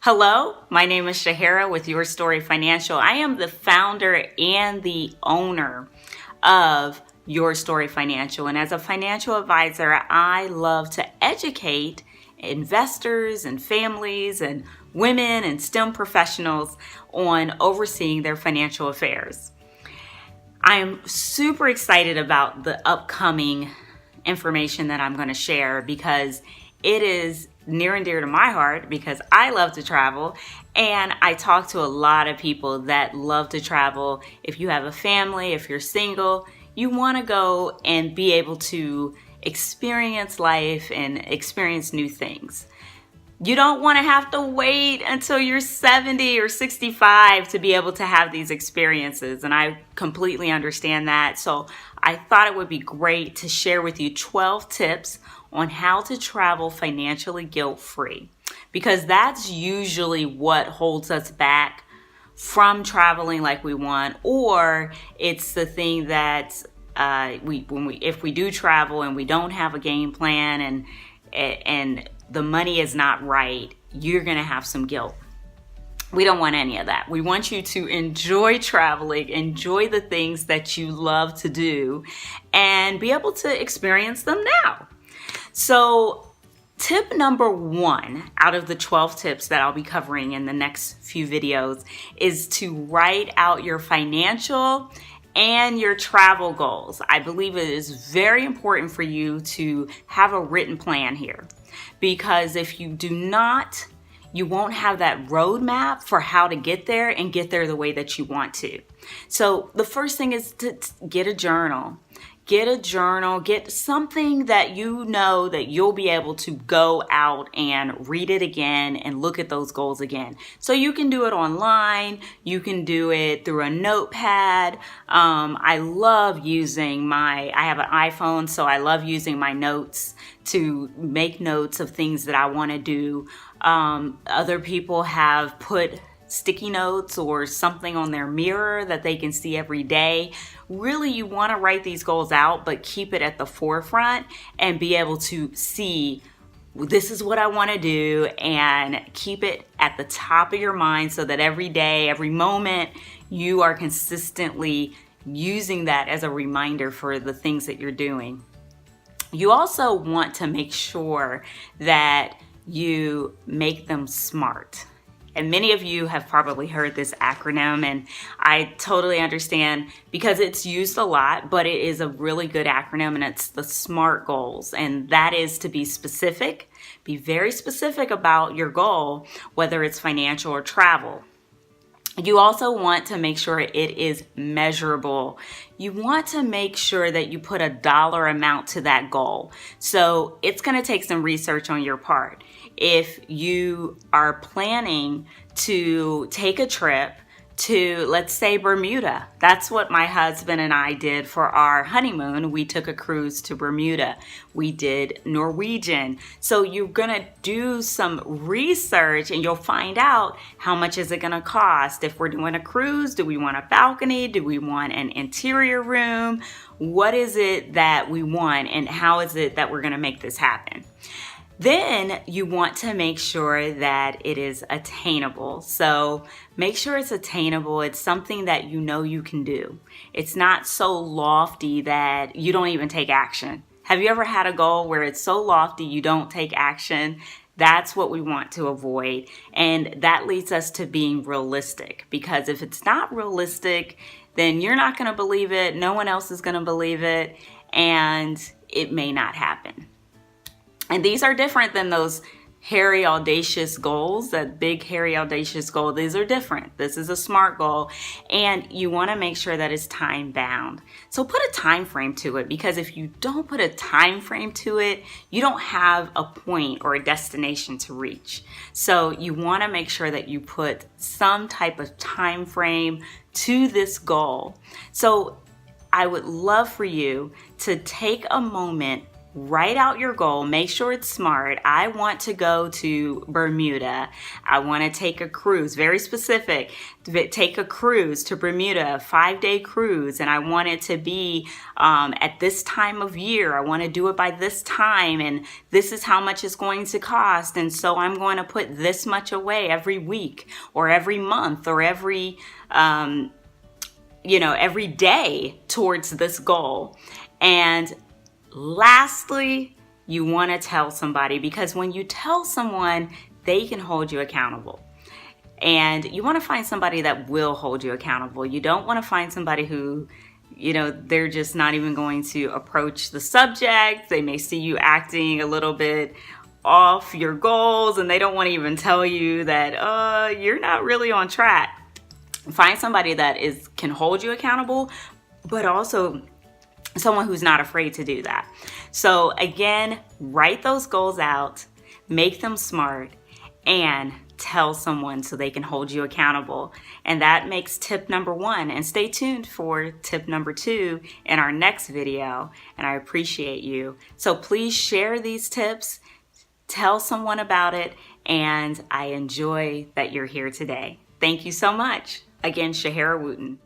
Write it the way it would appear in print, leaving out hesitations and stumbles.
Hello, my name is Shahara with Your Story Financial. I am the founder and the owner of Your Story Financial. And as a financial advisor, I love to educate investors and families and women and STEM professionals on overseeing their financial affairs. I am super excited about the upcoming information that I'm going to share because it is near and dear to my heart because I love to travel and I talk to a lot of people that love to travel. If you have a family, if you're single, you want to go and be able to experience life and experience new things. You don't want to have to wait until you're 70 or 65 to be able to have these experiences. And I completely understand that. So I thought it would be great to share with you 12 tips on how to travel financially guilt-free, because that's usually what holds us back from traveling like we want, or it's the thing that if we do travel and we don't have a game plan and the money is not right, you're going to have some guilt. We don't want any of that. We want you to enjoy traveling, enjoy the things that you love to do, and be able to experience them now. So tip number 1 out of the 12 tips that I'll be covering in the next few videos is to write out your financial and your travel goals. I believe it is very important for you to have a written plan here, because if you do not, you won't have that roadmap for how to get there and get there the way that you want to. So the first thing is to get a journal. Get a journal, get something that you know that you'll be able to go out and read it again and look at those goals again. So you can do it online, you can do it through a notepad. I love using I have an iPhone, so I love using my notes to make notes of things that I want to do. Other people have put sticky notes or something on their mirror that they can see every day. Really, you want to write these goals out, but keep it at the forefront and be able to see, this is what I want to do, and keep it at the top of your mind so that every day, every moment, you are consistently using that as a reminder for the things that you're doing. You also want to make sure that you make them SMART. And many of you have probably heard this acronym, and I totally understand because it's used a lot, but it is a really good acronym, and it's the SMART goals. And that is to be specific, be very specific about your goal, whether it's financial or travel. You also want to make sure it is measurable. You want to make sure that you put a dollar amount to that goal. So it's going to take some research on your part. If you are planning to take a trip to, let's say, Bermuda. That's what my husband and I did for our honeymoon. We took a cruise to Bermuda. We did Norwegian. So you're going to do some research and you'll find out how much is it going to cost. If we're doing a cruise, do we want a balcony? Do we want an interior room? What is it that we want, and how is it that we're going to make this happen? Then you want to make sure that it is attainable. So make sure it's attainable. It's something that you know you can do. It's not so lofty that you don't even take action. Have you ever had a goal where it's so lofty you don't take action? That's what we want to avoid. And that leads us to being realistic, because if it's not realistic, then you're not going to believe it. No one else is going to believe it, and it may not happen. And these are different than those hairy, audacious goals, that big, hairy, audacious goal. These are different. This is a SMART goal, and you want to make sure that it's time bound. So put a time frame to it, because if you don't put a time frame to it, you don't have a point or a destination to reach. So you want to make sure that you put some type of time frame to this goal. So I would love for you to take a moment write out your goal. Make sure it's SMART. I want to go to Bermuda. I want to take a cruise, very specific. Take a cruise to Bermuda, a 5-day cruise, and I want it to be at this time of year. I want to do it by this time, and this is how much it's going to cost. And so I'm going to put this much away every week or every month or every day towards this goal. And lastly, you want to tell somebody, because when you tell someone, they can hold you accountable. And you want to find somebody that will hold you accountable. You don't want to find somebody who, they're just not even going to approach the subject. They may see you acting a little bit off your goals, and they don't want to even tell you that you're not really on track. Find somebody that can hold you accountable, but also someone who's not afraid to do that. So again, write those goals out, make them SMART, and tell someone so they can hold you accountable. And that makes tip number 1. And stay tuned for tip number 2 in our next video. And I appreciate you. So please share these tips, tell someone about it, and I enjoy that you're here today. Thank you so much. Again, Shahara Wooten.